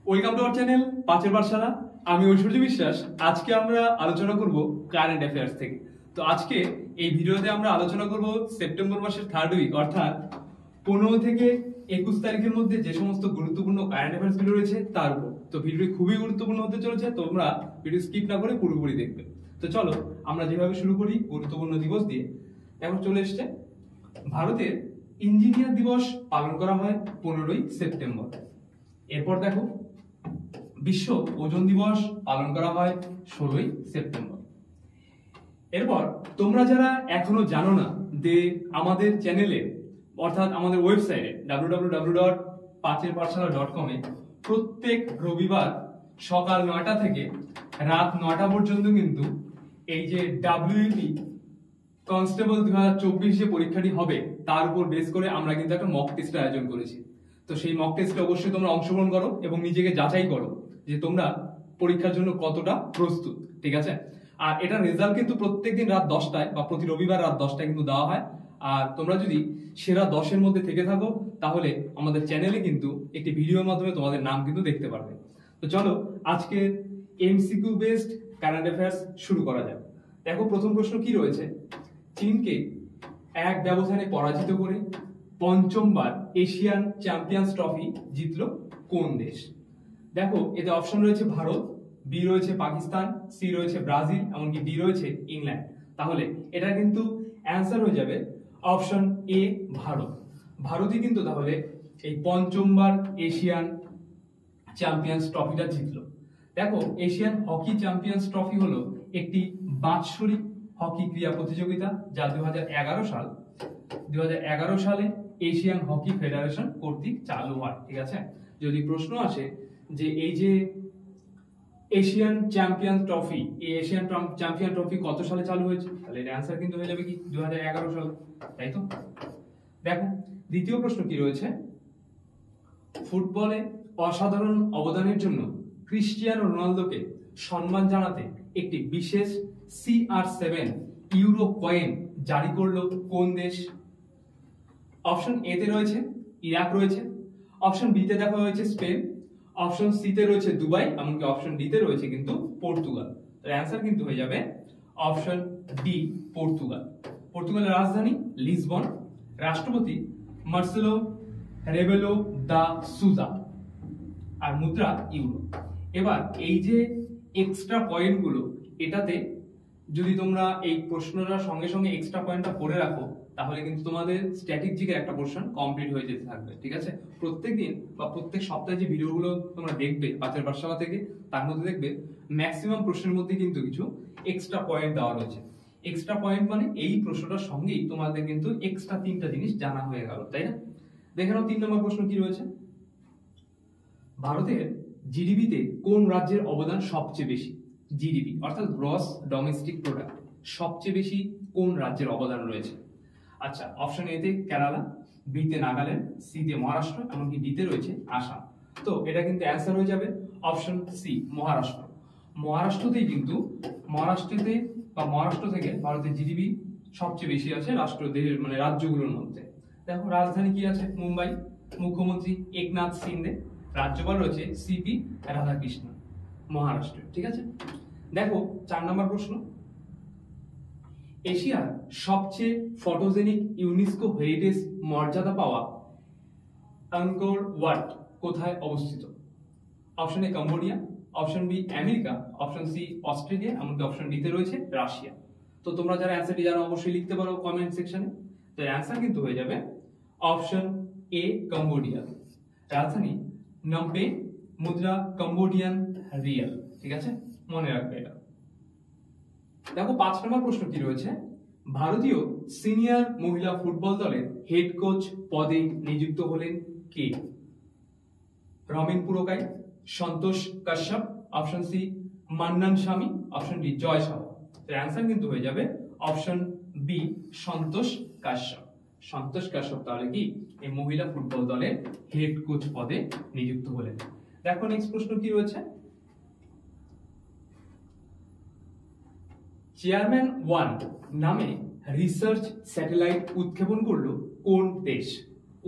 Welcome to our channel পাঁচের পাঠশালা। আমি ঐশ্বর্য বিশ্বাস। আজকে আমরা আলোচনা করব কারেন্ট অ্যাফেয়ার্স থেকে। তো আজকে এই ভিডিওতে আমরা আলোচনা করব সেপ্টেম্বর মাসের থার্ড উইক অর্থাৎ 15 থেকে 21 তারিখের মধ্যে যে সমস্ত গুরুত্বপূর্ণ কারেন্ট অ্যাফেয়ার্স গুলো রয়েছে তার উপর। তো ভিডিওটি খুবই গুরুত্বপূর্ণ হতে চলেছে, তোমরা ভিডিও স্কিপ না করে পুরোপুরি দেখবে। তো চলো আমরা যেভাবে শুরু করি গুরুত্বপূর্ণ দিবস দিয়ে। এখন চলে এসছে ভারতের ইঞ্জিনিয়ার দিবস পালন করা হয় 15ই সেপ্টেম্বর। এরপর দেখো বিশ্ব ওজন দিবস পালন করা হয় 16ই সেপ্টেম্বর। এরপর তোমরা যারা এখনো জানো না যে আমাদের চ্যানেলে অর্থাৎ আমাদের ওয়েবসাইটে www.পাঁচেরপাঠশালা.com এ প্রত্যেক রবিবার সকাল 9টা থেকে রাত 9টা পর্যন্ত কিন্তু এই যে WEP কনস্টেবল 2024 যে পরীক্ষাটি হবে তার উপর বেস করে আমরা কিন্তু একটা মক টেস্টের আয়োজন করেছি। তো সেই মক টেস্টে অবশ্যই তোমরা অংশগ্রহণ করো এবং নিজেকে যাচাই করো যে তোমরা পরীক্ষার জন্য কতটা প্রস্তুত, ঠিক আছে? আর এটা রেজাল্ট কিন্তু প্রত্যেকদিন রাত 10টায় বা প্রতি রবিবার রাত 10টায় কিন্তু দেওয়া হয়। আর তোমরা যদি সেরা 10-এর মধ্যে থেকে থাকো তাহলে আমাদের চ্যানেলে কিন্তু একটি ভিডিওর মাধ্যমে তোমাদের নাম কিন্তু দেখতে পারবে। তো চলো আজকে এমসিকিউ বেসড কারেন্ট অ্যাফেয়ার্স শুরু করা যাক। দেখো প্রথম প্রশ্ন কি রয়েছে, চীনকে এক ব্যবধানে পরাজিত করে পঞ্চমবার এশিয়ান চ্যাম্পিয়ন্স ট্রফি জিতলো কোন দেশ? দেখো এতে অপশন রয়েছে ভারত, বি রয়েছে পাকিস্তান, সি রয়েছে ব্রাজিল, এমনকি ডি রয়েছে ইংল্যান্ড। তাহলে এটা কিন্তু অ্যান্সার হয়ে যাবে অপশন এ ভারত। ভারতই কিন্তু তাহলে এই পঞ্চমবার এশিয়ান চ্যাম্পিয়ন্স ট্রফিটা জিতলো। দেখো এশিয়ান হকি চ্যাম্পিয়ন্স ট্রফি হলো একটি বাৎসরিক হকি ক্রীড়া প্রতিযোগিতা যা 2011 সালে এশিয়ান হকি ফেডারেশন কর্তৃক চালু হয়, ঠিক আছে? যদি প্রশ্ন আসে যে এই যে এশিয়ান চ্যাম্পিয়ন ট্রফি, এই এশিয়ান চ্যাম্পিয়ন ট্রফি কত সালে চালু হয়েছে, তাহলে এর অ্যান্সার কিন্তু হয়ে যাবে কি 2011 সালে, তাই তো? দেখো দ্বিতীয় প্রশ্ন কি রয়েছে, ফুটবলে অসাধারণ অবদানের জন্য ক্রিস্টিয়ানো রোনালদোকে সম্মান জানাতে একটি বিশেষ CR7 ইউরো কয়েন জারি করলো কোন দেশ? অপশন এ তে রয়েছে ইরাক রয়েছে, অপশন বি তে দেখা হয়েছে স্পেন, অপশন সি তে রয়েছে দুবাই, এমনকি অপশন ডি তে রয়েছে কিন্তু পর্তুগাল। এর অ্যান্সার কিন্তু হয়ে যাবে অপশন ডি পর্তুগাল। পর্তুগালের রাজধানী লিসবন, রাষ্ট্রপতি মার্সেলো রেবেলো দা সুজা, আর মুদ্রা ইউরো। এবার এই যে এক্সট্রা পয়েন্টগুলো, এটাতে যদি তোমরা এই প্রশ্নটার সঙ্গে সঙ্গে এক্সট্রা পয়েন্টটা করে রাখো তাহলে কিন্তু তোমাদের স্ট্যাটিক একটা পোরশন কমপ্লিট হয়ে যেতে থাকবে, ঠিক আছে? প্রত্যেকদিন বা প্রত্যেক সপ্তাহে যে ভিডিওগুলো তোমরা দেখবে পাঁচের পাঠশালা থেকে, তার মধ্যে দেখবে ম্যাক্সিমাম প্রশ্নের মধ্যে কিন্তু কিছু এক্সট্রা পয়েন্ট দেওয়া রয়েছে। এক্সট্রা পয়েন্ট মানে এই প্রশ্নটার সঙ্গেই তোমাদের কিন্তু এক্সট্রা 3টা জিনিস জানা হয়ে গেল, তাই না? দেখে নাও 3 নম্বর প্রশ্ন কি রয়েছে, ভারতের জিডিপিতে কোন রাজ্যের অবদান সবচেয়ে বেশি? জিডিপি অর্থাৎ গ্রস ডোমেস্টিক প্রোডাক্ট সবচেয়ে বেশি কোন রাজ্যের অবদান রয়েছে? আচ্ছা, অপশন এ তে কেরালা, বি তে নাগাল্যান্ড, সি তে মহারাষ্ট্র, এমনকি ডি তে রয়েছে আসাম। তো এটা কিন্তু অ্যান্সার হয়ে যাবে অপশন সি মহারাষ্ট্র। মহারাষ্ট্রতেই কিন্তু মহারাষ্ট্র থেকে ভারতের জিডিপি সবচেয়ে বেশি আছে মানে রাজ্যগুলোর মধ্যে। দেখো রাজধানী কি আছে? মুম্বাই, মুখ্যমন্ত্রী একনাথ শিন্দে, রাজ্যপাল রয়েছে সিপি রাধাকৃষ্ণন, মহারাষ্ট্র, ঠিক আছে? দেখো 4 নম্বর প্রশ্ন, এশিয়ার সবচেয়ে ফটোজেনিক ইউনেস্কো হেরিটেজ মর্যাদা পাওয়া আঙ্কর ওয়াট কোথায় অবস্থিত? Option A Cambodia, option B America, option C Australia, এমনকি অপশন ডি তে রয়েছে রাশিয়া। তো তোমরা যারা অ্যান্সারটি জানো অবশ্যই লিখতে পারো কমেন্ট সেকশনে। তো অ্যান্সার কিন্তু হয়ে যাবে অপশন এ কম্বোডিয়া। রাজধানী নমপে, মুদ্রা কম্বোডিয়ান রিয়াল, ঠিক আছে? মনে রাখবে এটা। দেখো 5 নম্বর প্রশ্ন কি রয়েছে, ভারতীয় সিনিয়র মহিলা ফুটবল দলের হেড কোচ পদে নিযুক্ত হলেন কে? রমিন পুরকাই, সন্তোষ কাশ্যপ, অপশন সি মান্নান স্বামী, অপশন ডি জয় সাহা। এর অ্যান্সার কিন্তু হয়ে যাবে অপশন বি সন্তোষ কাশ্যপ। সন্তোষ কাশ্যপ তাহলে কি এই মহিলা ফুটবল দলের হেড কোচ পদে নিযুক্ত হলেন। দেখো নেক্সট প্রশ্ন কি রয়েছে, চেয়ারম্যান 1 নামে রিসার্চ স্যাটেলাইট উৎক্ষেপণ করলো কোন দেশ?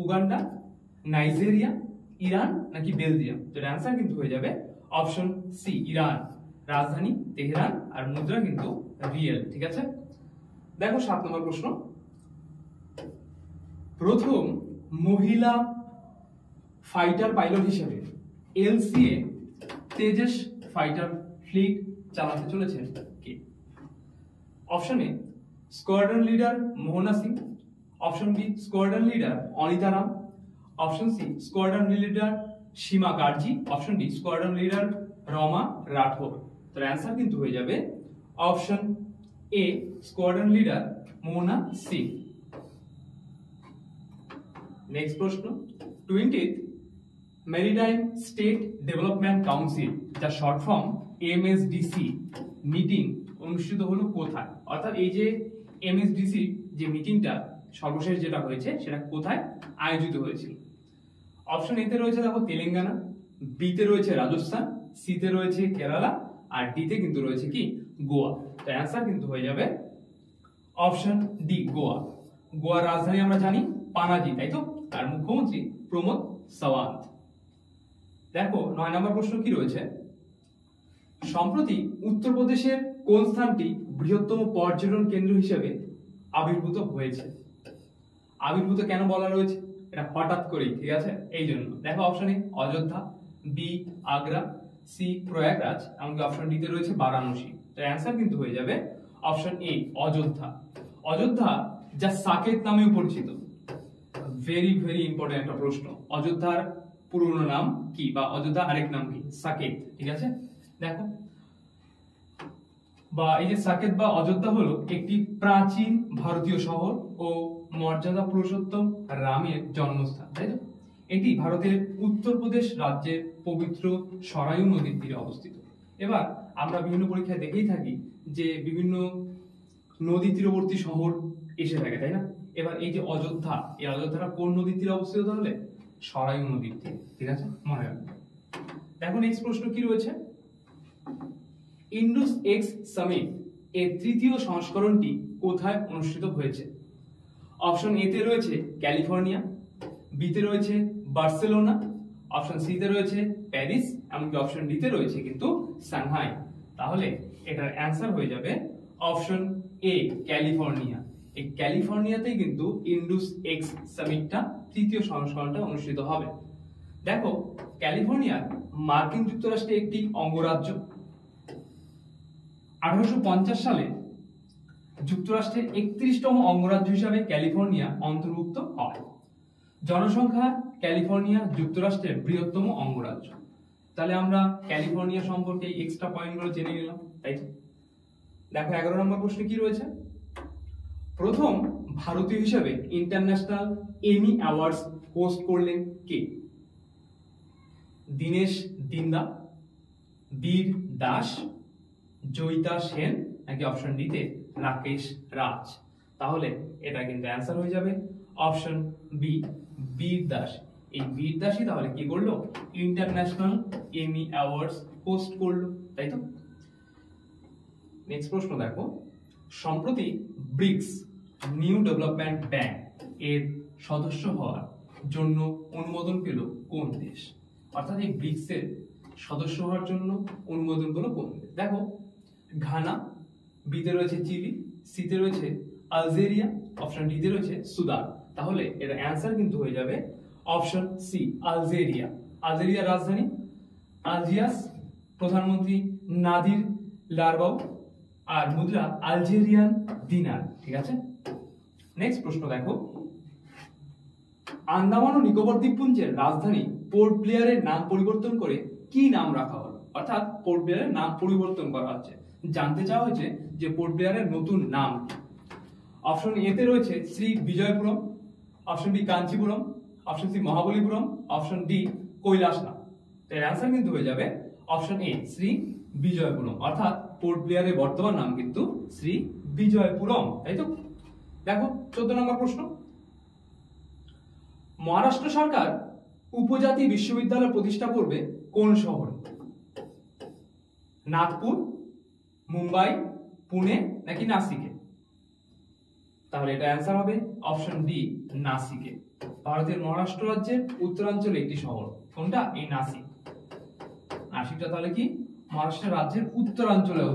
উগান্ডা, নাইজেরিয়া, ইরান নাকি বেলজিয়াম? তো এর অ্যান্সার কিন্তু হয়ে যাবে অপশন সি ইরান। রাজধানী তেহরান আর মুদ্রা কিন্তু রিয়েল। ঠিক আছে, দেখো 7 নম্বর প্রশ্ন। প্রথম মহিলা ফাইটার পাইলট হিসেবে এলসিএ তেজস ফাইটার ফ্লিট চালাতে চলেছেন কে? Option A squadron leader Mohana Singh, option B squadron leader Anita Ram, option C squadron leader Seema Karji, option D squadron leader Rama Rathore. তো অ্যান্সার কিন্তু হয়ে যাবে option A squadron leader Mohana Singh. Next প্রশ্ন, 20th maritime state development council, যা শর্ট ফর্ম এমএসডিসি মিটিং অনুষ্ঠিত হলো কোথায়? অর্থাৎ এই যে এমএসডিসি যে মিটিংটা সর্বশেষ যেটা হয়েছে সেটা কোথায় আয়োজিত হয়েছিল? অপশন এ তে রয়েছে দেখো তেলেঙ্গানা, বি তে রয়েছে রাজস্থান, সি তে রয়েছে কেরালা আর ডি তে কিন্তু রয়েছে কি গোয়া। তো অ্যান্সার কিন্তু হয়ে যাবে অপশন ডি গোয়া। গোয়ার রাজধানী আমরা জানি পানাজি, তাই তো? আর মুখ্যমন্ত্রী প্রমোদ সাওয়ান্ত। দেখো 9 নম্বর প্রশ্ন কি রয়েছে, সম্প্রতি উত্তরপ্রদেশের কোন স্থানটি বৃহত্তম পর্যটন কেন্দ্র হিসেবে আবির্ভূত হয়েছে? আবির্ভূত কেন বলা রয়েছে? এটা হঠাৎ করেই, ঠিক আছে, এই জন্য। দেখো option A Ayodhya, B Agra, C Prayagraj, এমনকি অপশন ডি তে রয়েছে বারাণসী। তো অ্যান্সার কিন্তু হয়ে যাবে অপশন এ অযোধ্যা। অযোধ্যা যা সাকেত নামেও পরিচিত। ভেরি ভেরি ইম্পর্টেন্ট একটা প্রশ্ন, অযোধ্যার পুরনো নাম কি বা অযোধ্যা আরেক নাম কি? সাকেত। ঠিক আছে, দেখো বা এই যে সাকেত বা অযোধ্যা হলো একটি প্রাচীন ভারতীয় শহর ও মর্যাদা পুরুষোত্তম রামের জন্মস্থান, তাই তো? এটি ভারতের উত্তরপ্রদেশ রাজ্যের পবিত্র সরায়ু নদীর তীরে অবস্থিত। এবার আমরা বিভিন্ন পরীক্ষায় দেখেই থাকি যে বিভিন্ন নদী তীরবর্তী শহর এসে থাকে, তাই না? এবার এই যে অযোধ্যা, এই অযোধ্যাটা কোন নদীর তীরে অবস্থিত তাহলে? সরায়ু নদীর তীরে। ঠিক আছে, মনে রাখবে। দেখো নেক্সট প্রশ্ন কি রয়েছে, ইন্ডুস এক্স সামিট এর তৃতীয় সংস্করণটি কোথায় অনুষ্ঠিত হয়েছে? অপশন এ তে রয়েছে ক্যালিফোর্নিয়া, বি তে রয়েছে বার্সেলোনা, অপশন সি তে রয়েছে প্যারিস, এমনকি অপশন ডি তে রয়েছে কিন্তু সাংহাই। তাহলে এটার অ্যান্সার হয়ে যাবে অপশন এ ক্যালিফোর্নিয়া। এই ক্যালিফোর্নিয়াতেই কিন্তু ইন্ডুস এক্স সামিটটা তৃতীয় সংস্করণটা অনুষ্ঠিত হবে। দেখো ক্যালিফোর্নিয়া মার্কিন যুক্তরাষ্ট্রের একটি অঙ্গরাজ্য। 1850 সালে যুক্তরাষ্ট্রের 31তম অঙ্গরাজ্য হিসাবে ক্যালিফোর্নিয়া অন্তর্ভুক্ত হয়। জনসংখ্যা ক্যালিফোর্নিয়া যুক্তরাষ্ট্রের বৃহত্তম অঙ্গরাজ্য। তাহলে আমরা ক্যালিফোর্নিয়া সম্পর্কে এক্সট্রা পয়েন্টগুলো জেনে নিলাম, তাই তো? দেখো 11 নম্বর প্রশ্নে কি রয়েছে, প্রথম ভারতীয় হিসেবে ইন্টারন্যাশনাল এমি অ্যাওয়ার্ডস হোস্ট করলেন কে? দীনেশ দিন্দা, বীর দাস, জয়িতা সেন, নাকি অপশন ডি তে রাকেশ রাজ? তাহলে এটা কিন্তু অ্যান্সার হয়ে যাবে অপশন বি বীর দাস। এই বীর দাসই তাহলে কি করলো? ইন্টারন্যাশনাল এমি অ্যাওয়ার্ডস হোস্ট করলো, তাই তো? নেক্সট প্রশ্ন দেখো, সম্প্রতি ব্রিক্স নিউ ডেভেলপমেন্ট ব্যাংক এর সদস্য হওয়ার জন্য অনুমোদন পেল কোন দেশ? অর্থাৎ এই ব্রিক্স এর সদস্য হওয়ার জন্য অনুমোদন পেল কোন দেশ? দেখো ঘানা, বি তে রয়েছে চিলি, সি তে রয়েছে আলজেরিয়া, অপশন ডি তে রয়েছে সুদান। তাহলে এর অ্যান্সার কিন্তু হয়ে যাবে অপশন সি আলজেরিয়া। আলজেরিয়ার রাজধানী আলজিয়াস, প্রধানমন্ত্রী নাদির লারবাউ আর মুদ্রা আলজেরিয়ান দিনার। ঠিক আছে, নেক্সট প্রশ্ন দেখো, আন্দামান ও নিকোবর দ্বীপপুঞ্জের রাজধানী পোর্ট ব্লেয়ারের নাম পরিবর্তন করে কি নাম রাখা হলো? অর্থাৎ পোর্ট ব্লেয়ারের নাম পরিবর্তন করা হচ্ছে। জানতে চাওয়া হয়েছে যে পোর্ট ব্লেয়ারের নতুন নাম কি? অপশন এ তে রয়েছে Shri Vijayapuram, option B Kanchipuram, option C Mahabalipuram, option D Kailasanath. তো এর অ্যান্সার কিন্তু হয়ে যাবে অপশন এ শ্রী বিজয়পুরম। অর্থাৎ পোর্ট ব্লেয়ারের বর্তমান নাম কিন্তু শ্রী বিজয়পুরম, তাই তো? দেখো 14 নম্বর প্রশ্ন, মহারাষ্ট্র সরকার উপজাতি বিশ্ববিদ্যালয় প্রতিষ্ঠা করবে কোন শহরে? নাগপুর, মুম্বাই, পুনে, নাকি নাসিকে? তাহলে এটা অ্যান্সার হবে অপশন ডি নাসিকে। ভারতের মহারাষ্ট্র রাজ্যের উত্তরাঞ্চলে একটি শহর। কোনটা? এই নাসিক। নাসিকটা তাহলে কি মহারাষ্ট্র রাজ্যের উত্তরাঞ্চলে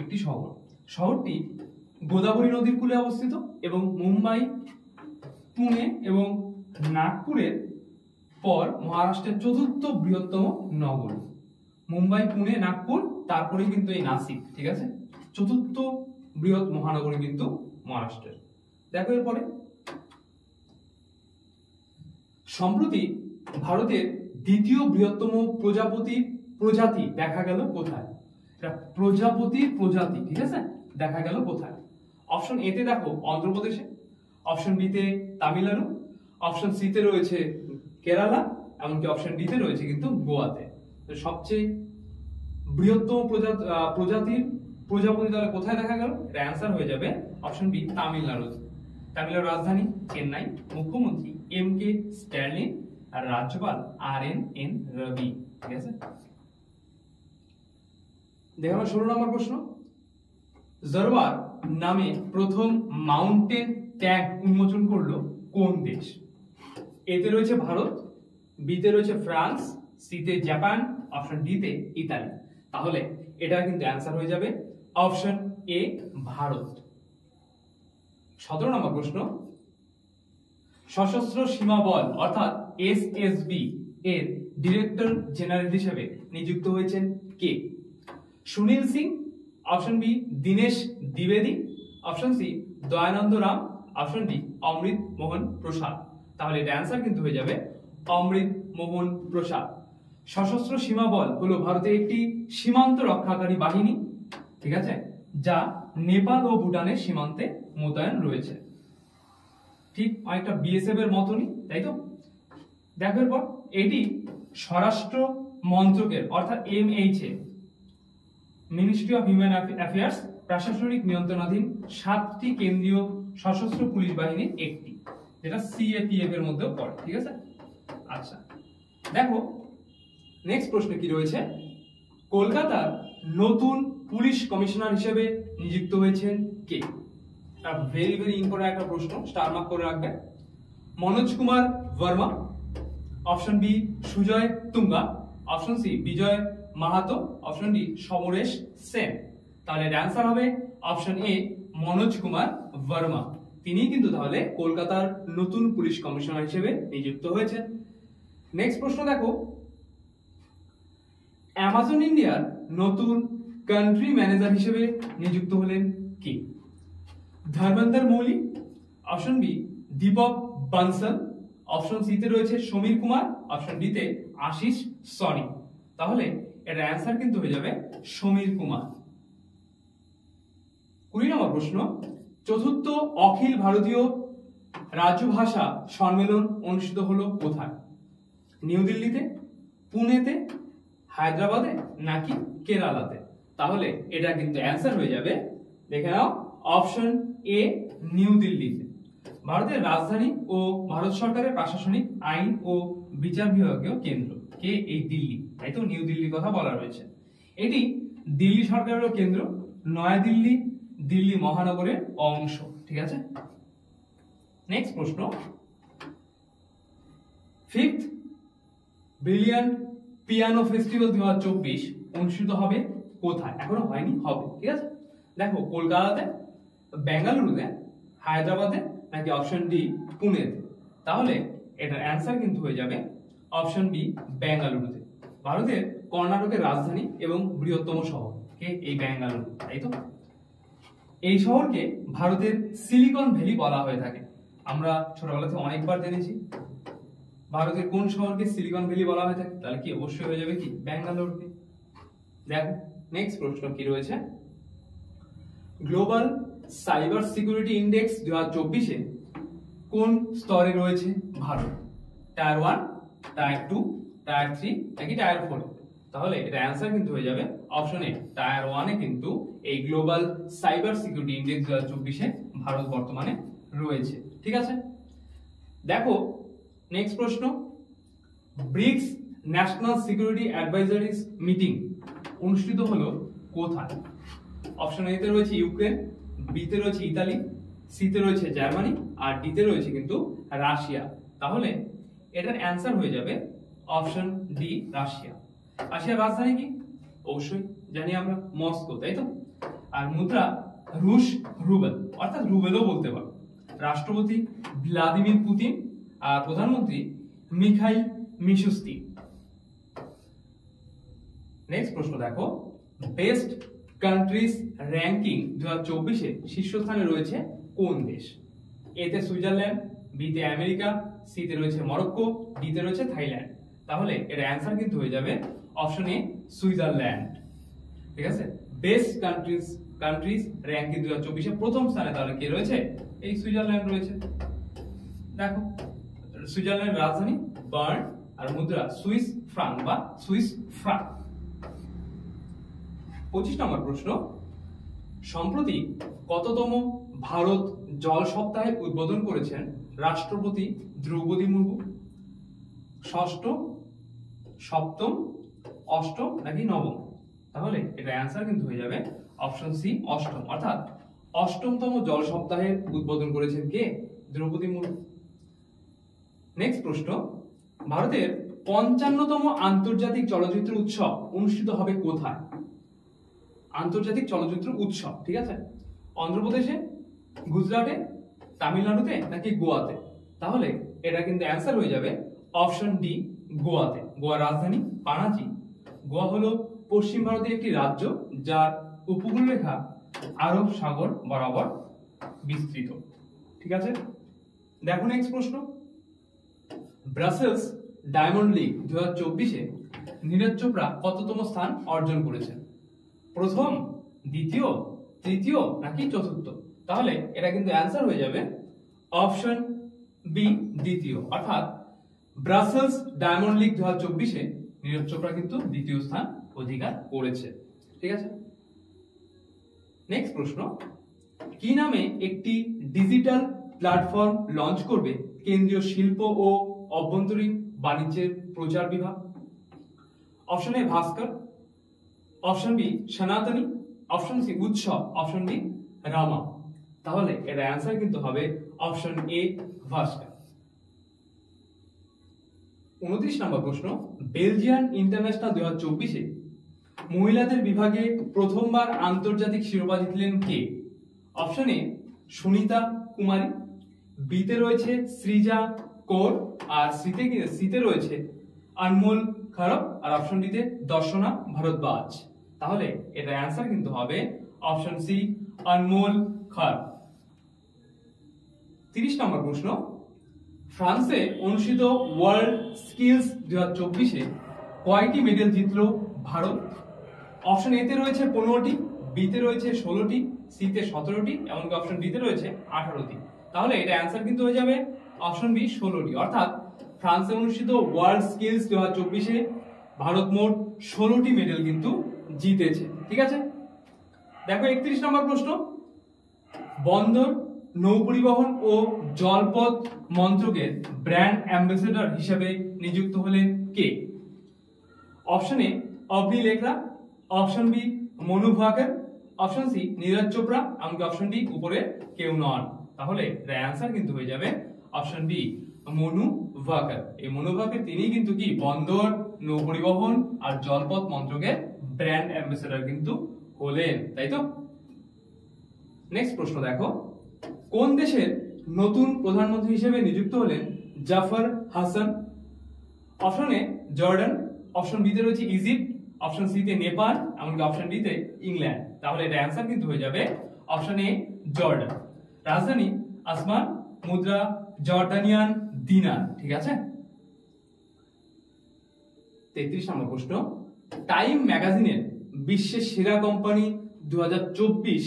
একটি শহর। শহরটি গোদাবরী নদীর কূলে অবস্থিত এবং মুম্বাই, পুনে এবং নাগপুরের পর মহারাষ্ট্রের চতুর্থ বৃহত্তম নগর। মুম্বাই, পুনে, নাগপুর, তারপরে কিন্তু এই নাসিক। ঠিক আছে, চতুর্থ বৃহৎ মহানগরী কিন্তু মহারাষ্ট্রের। দেখো এরপরে, সম্প্রতি ভারতের দ্বিতীয় বৃহত্তম প্রজাতি দেখা গেল কোথায়? প্রজাপতির প্রজাতি, ঠিক আছে, দেখা গেল কোথায়? অপশন এ তে দেখো অন্ধ্রপ্রদেশে, অপশন বি তে তামিলনাড়ু, অপশন সি তে রয়েছে কেরালা, এমনকি অপশন ডি তে রয়েছে কিন্তু গোয়াতে। সবচেয়ে বৃহত্তম প্রজাপতি তাহলে কোথায় দেখা গেল? এর অ্যান্সার হয়ে যাবে অপশন বি, তামিলনাড়ু। তামিলনাড়ুর রাজধানী চেন্নাই, মুখ্যমন্ত্রী এম কে স্ট্যালিন, আর রাজ্যপাল RNN রবি। ঠিক আছে, দেখো 16 নম্বর প্রশ্ন। জারবার নামে প্রথম মাউন্টেন ট্যাঙ্ক উন্মোচন করলো কোন দেশ? এতে রয়েছে ভারত, বিতে রয়েছে ফ্রান্স, সিতে জাপান, অপশন ডি তে ইতালি। তাহলে এটা কিন্তু অ্যান্সার হয়ে যাবে অপশন এ, ভারত। 17 নম্বর প্রশ্ন। সশস্ত্র সীমা বল অর্থাৎ SSB এর ডিরেক্টর জেনারেল হিসেবে নিযুক্ত হয়েছেন কে? সুনীল সিং, অপশন বি দীনেশ দ্বিবেদী, option C Dayanand Ram, option D Amrit Mohan Prasad. তাহলে এটা অ্যান্সার কিন্তু হয়ে যাবে অমৃত মোহন প্রসাদ। সশস্ত্র সীমা বল হলো ভারতের একটি সীমান্ত রক্ষাকারী বাহিনী, ঠিক আছে, যা নেপাল ও ভুটানের সীমান্তে মোতায়েন রয়েছে। ঠিক অনেকটা BSF এর মতনই, তাই তো? দেখো এরপর, এটি স্বরাষ্ট্র মন্ত্রকের অর্থাৎ MHA ministry of human affairs প্রশাসনিক নিয়ন্ত্রণাধীন 7টি কেন্দ্রীয় সশস্ত্র পুলিশ বাহিনীর একটি, যেটা CAPF এর মধ্যেও পড়ে। ঠিক আছে, আচ্ছা দেখো নেক্সট প্রশ্ন কি রয়েছে। কলকাতার নতুন পুলিশ কমিশনার হিসেবে নিযুক্ত হয়েছেন কে? ভেরি ভেরি ইম্পর্টেন্ট একটা প্রশ্ন, স্টার মার্ক করে রাখবে। Manoj Kumar Verma, option B Sujoy Tunga, option C Vijay Mahato, option D Samaresh Sen. তাহলে এর অ্যান্সার হবে অপশন এ, মনোজ কুমার বর্মা। তিনি কিন্তু তাহলে কলকাতার নতুন পুলিশ কমিশনার হিসেবে নিযুক্ত হয়েছেন। নেক্সট প্রশ্ন দেখো, অ্যামাজন ইন্ডিয়ার নতুন কান্ট্রি ম্যানেজার হিসেবে নিযুক্ত হলেন কে? Dharmendra Mouli, option B Deepak Bansal, option C তে রয়েছে সমীর কুমার, অপশন ডি তে আশিস সনি। তাহলে এর অ্যান্সার কিন্তু হয়ে যাবে সমীর কুমার। 20 নম্বর প্রশ্ন। চতুর্থ অখিল ভারতীয় রাজভাষা সম্মেলন অনুষ্ঠিত হলো কোথায়? নিউ দিল্লিতে, পুনেতে, হায়দ্রাবাদে নাকি কেরালাতে? তাহলে এটা কিন্তু অ্যান্সার হয়ে যাবে, দেখে নাও, অপশন এ, নিউ দিল্লিতে। ভারতের রাজধানী ও ভারত সরকারের প্রশাসনিক আইন ও বিচার বিভাগীয় কেন্দ্র কে? এই দিল্লি, তাই তো, নিউ দিল্লির কথা বলা রয়েছে। এটি দিল্লি সরকারের কেন্দ্র, নয়াদিল্লি দিল্লি মহানগরের অংশ। ঠিক আছে, নেক্সট প্রশ্ন। 5th ব্রিলিয়ান্ট পিয়ানো ফেস্টিভ্যাল 2024 অনুষ্ঠিত হবে কোথায়? এখনো হয়নি, হবে। ঠিক আছে, দেখো কলকাতাতে, বেঙ্গালুরুতে, হায়দ্রাবাদে নাকি অপশন ডি পুনেতে? তাহলে এটার অ্যান্সার কিন্তু হয়ে যাবে অপশন বি, বেঙ্গালুরুতে। ভারতের কর্ণাটকের রাজধানী এবং বৃহত্তম শহর কে? এই বেঙ্গালুরু, তাই তো। এই শহরকে ভারতের সিলিকন ভ্যালি বলা হয়ে থাকে। আমরা ছোটবেলা থেকে অনেকবার জেনেছি ভারতের কোন শহরকে সিলিকন ভ্যালি বলা হয়ে থাকে, তাহলে কি অবশ্যই হয়ে যাবে কি বেঙ্গালুরুকে। দেখো নেক্সট প্রশ্ন কি রয়েছে। গ্লোবাল সাইবার সিকিউরিটি ইন্ডেক্স 2024 এ কোন স্তরে রয়েছে ভারত? টায়ার 1, টায়ার 2, টায়ার 3 নাকি টায়ার 4? তাহলে এর অ্যান্সার কিন্তু হয়ে যাবে অপশন এ, টায়ার 1 এ কিন্তু এই গ্লোবাল সাইবার সিকিউরিটি ইন্ডেক্স 2024 এ ভারত বর্তমানে রয়েছে। ঠিক আছে, দেখো নেক্সট প্রশ্ন। ব্রিক্স ন্যাশনাল সিকিউরিটি অ্যাডভাইজারিজ মিটিং অনুষ্ঠিত হলো কোথায়? অপশন এ তে রয়েছে ইউক্রেন, বি তে রয়েছে ইতালি, সি তে রয়েছে জার্মানি, আর ডি তে রয়েছে কিন্তু রাশিয়া। তাহলে এটার অ্যান্সার হয়ে যাবে অপশন ডি রাশিয়া। রাশিয়ার রাজধানী কি? অবশ্যই জানি আমরা, মস্কো, তাই তো। আর মুদ্রা রুশ রুবেল, অর্থাৎ রুবেলও বলতে পারো। রাষ্ট্রপতি ভ্লাদিমির পুতিন আর প্রধানমন্ত্রী মিখাইল মিশুস্তিন। নেক্সট প্রশ্ন দেখো, বেস্ট কান্ট্রিজ র্যাঙ্কিং 2024 শীর্ষস্থানে রয়েছে কোন দেশ? এ তে সুইজারল্যান্ড, বি তে আমেরিকা, সি তে রয়েছে মরক্কো, ডি তে রয়েছে থাইল্যান্ড। তাহলে এর অ্যান্সার কিন্তু হয়ে যাবে অপশন এ সুইজারল্যান্ড। ঠিক আছে, বেস্ট কান্ট্রিজ র্যাঙ্কিং 2024 প্রথম স্থানে তাহলে কে রয়েছে? এই সুইজারল্যান্ড রয়েছে। দেখো, সুইজারল্যান্ডের রাজধানী বার্ন আর মুদ্রা সুইস ফ্রাঙ্ক বা সুইস ফ্রাঙ্ক। 25 নম্বর প্রশ্ন, সম্প্রতি কততম ভারত জল সপ্তাহে উদ্বোধন করেছেন রাষ্ট্রপতি দ্রৌপদী মুর্মু? ষষ্ঠ, সপ্তম, অষ্টম নাকি নবম? তাহলে এটা অ্যান্সার কিন্তু হয়ে যাবে অপশন সি, অষ্টম। অর্থাৎ অষ্টমতম জল সপ্তাহের উদ্বোধন করেছেন কে? দ্রৌপদী মুর্মু। নেক্সট প্রশ্ন, ভারতের 55তম আন্তর্জাতিক চলচ্চিত্র উৎসব অনুষ্ঠিত হবে কোথায়? আন্তর্জাতিক চলচ্চিত্র উৎসব, ঠিক আছে, অন্ধ্রপ্রদেশে, গুজরাটে, তামিলনাড়ুতে নাকি গোয়াতে? তাহলে এটা কিন্তু অ্যান্সার হয়ে যাবে অপশন ডি, গোয়াতে। গোয়ার রাজধানী পানাজি। গোয়া হলো পশ্চিম ভারতের একটি রাজ্য যার উপকূল রেখা আরব সাগর বরাবর বিস্তৃত। ঠিক আছে, দেখো নেক্সট প্রশ্ন, Brussels diamond league 2024 Neeraj Chopra কততম স্থান অর্জন করেছেন? প্রথম, দ্বিতীয়, তৃতীয় নাকি চতুর্থ? তাহলে এটা কিন্তু অ্যান্সার হয়ে যাবে অপশন বি, দ্বিতীয়। অর্থাৎ Brussels diamond league 2024 Neeraj Chopra কিন্তু দ্বিতীয় স্থান অধিকার করেছে। ঠিক আছে, নেক্সট প্রশ্ন, কি নামে একটি ডিজিটাল প্ল্যাটফর্ম লঞ্চ করবে কেন্দ্রীয় শিল্প ও অভ্যন্তরীণ বাণিজ্যের প্রচার বিভাগ? Option A Bhaskar, option B Sanatani, option C Utsav, option D Rama. তাহলে এর অ্যান্সার কিন্তু হবে অপশন এ ভাস্কর। 29 নম্বর প্রশ্ন, বেলজিয়ান ইন্টারন্যাশনাল 2024 মহিলাদের বিভাগে প্রথমবার আন্তর্জাতিক শিরোপা জিতলেন কে? Option A Sunita Kumari, B তে রয়েছে সৃজা কৌর, আর সি তে রয়েছে আনমোল খারপ, আর অপশন ডি তে দর্শনা ভারদ্বাজ। তাহলে এটা অ্যান্সার কিন্তু হবে অপশন সি, আনমোল খারপ। 30 নম্বর প্রশ্ন, ফ্রান্সে অনুষ্ঠিত ওয়ার্ল্ড স্কিলস 2024 কয়টি মেডেল জিতলো ভারত? অপশন এ তে রয়েছে 15টি, বি তে রয়েছে 16টি, সি তে 17টি, এমনকি অপশন ডি তে রয়েছে 18টি। তাহলে এটা অ্যান্সার কিন্তু হয়ে যাবে অপশন বি, 16টি। অর্থাৎ ফ্রান্সে অনুষ্ঠিত ওয়ার্ল্ড স্কিলস 2024 ভারত মোট 16টি মেডেল কিন্তু জিতেছে। ঠিক আছে, দেখো 31 নম্বর প্রশ্ন, বন্দর, নৌপরিবহন ও জলপথ মন্ত্রকের ব্র্যান্ড অ্যাম্বাসেডর হিসেবে নিযুক্ত হলেন কে? Option A Avani Lekhara, option B Manu Bhaker, option C Neeraj Chopra, এমনকি অপশন ডি উপরে কেউ নন। তাহলে এর অ্যান্সার কিন্তু হয়ে যাবে অপশন বি, মনু ভাকর। এই মনু ভাকর তিনি কিন্তু কি বন্দর, নৌপরিবহন আর জলপথ মন্ত্রকের ব্র্যান্ড অ্যাম্বাসেডর কিন্তু হলেন, তাই তো। নেক্সট প্রশ্ন দেখো, কোন দেশের নতুন প্রধানমন্ত্রী হিসেবে নিযুক্ত হলেন Jafar Hasan? Option A Jordan, option B তে রয়েছে ইজিপ্ট, অপশন সি তে নেপাল, এমনকি অপশন ডি তে ইংল্যান্ড। তাহলে এটা অ্যান্সার কিন্তু হয়ে যাবে অপশন এ জর্ডান। রাজধানী আসমান, মুদ্রা জর্ডানিয়ান দিনার। ঠিক আছে, 33 নম্বর প্রশ্ন, টাইম ম্যাগাজিনের বিশ্বের সেরা কোম্পানি 2024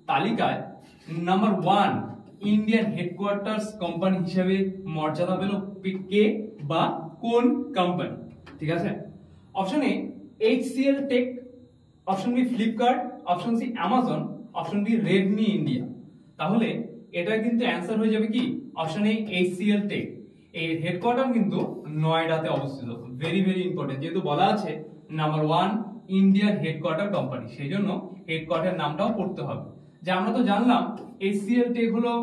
তালিকায় নাম্বার 1 ইন্ডিয়ান হেডকোয়ার্টার্স কোম্পানি হিসেবে মর্যাদা পেল কে বা কোন কোম্পানি? ঠিক আছে, option A HCL tech, option B Flipkart, option C Amazon, option D Redmi India. তাহলে এটা কিন্তু অ্যান্সার হয়ে যাবে কি অপশন এ HCL টেক। এই হেডকোয়ার্টার কিন্তু নয়ডাতে অবস্থিত। ভেরি ভেরি ইম্পর্টেন্ট, যেহেতু বলা আছে নাম্বার 1 ইন্ডিয়ান হেডকোয়ার্টার কোম্পানি, সেই জন্য হেডকোয়ার্টার নামটাও পড়তে হবে। যে আমরা তো জানলাম HCL টেক হলো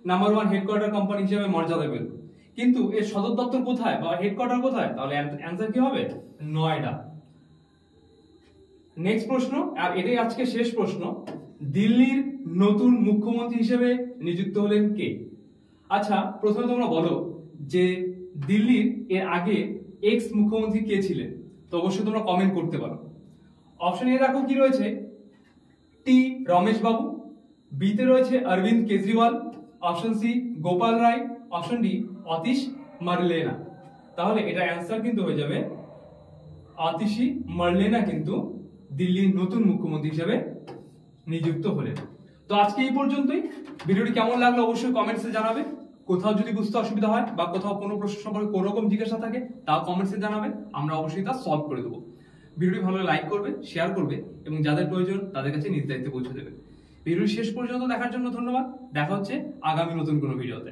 নাম্বার 1 হেডকোয়ার্টার কোম্পানি হিসেবে মর্যাদা পেল, কিন্তু এর সদর দপ্তর কোথায় বা হেডকোয়ার্টার কোথায়? তাহলে অ্যান্সার কি হবে? নয়ডা। নেক্সট প্রশ্ন, আর এটাই আজকে শেষ প্রশ্ন, দিল্লির নতুন মুখ্যমন্ত্রী হিসেবে নিযুক্ত হলেন কে? আচ্ছা, প্রথমে তোমরা বলো যে দিল্লির এর আগে এক্স মুখ্যমন্ত্রী কে ছিলেন? তো অবশ্যই তোমরা কমেন্ট করতে পারো। অপশন এ দেখো কি রয়েছে, টি রমেশ বাবু, বি তে রয়েছে অরবিন্দ কেজরিওয়াল, অপশন সি গোপাল রায়, অপশন ডি অতীশ মারলেনা। তাহলে এটা অ্যান্সার কিন্তু হয়ে যাবে অতীশী মারলেনা কিন্তু দিল্লির নতুন মুখ্যমন্ত্রী হিসেবে নিযুক্ত হলেন। তো আজকে এই পর্যন্তই। ভিডিওটি কেমন লাগলো অবশ্যই কমেন্টসে জানাবে। কোথাও যদি বুঝতে অসুবিধা হয় বা কোথাও কোনো প্রশ্ন সম্পর্কে কোনো রকম জিজ্ঞাসা থাকে তাও কমেন্টসে জানাবে, আমরা অবশ্যই তা সলভ করে দেবো। ভিডিওটি ভালো লাইক করবে, শেয়ার করবে এবং যাদের প্রয়োজন তাদের কাছে নিজ দায়িত্বে পৌঁছে দেবে। ভিডিওটি শেষ পর্যন্ত দেখার জন্য ধন্যবাদ। দেখা হচ্ছে আগামী নতুন কোনো ভিডিওতে।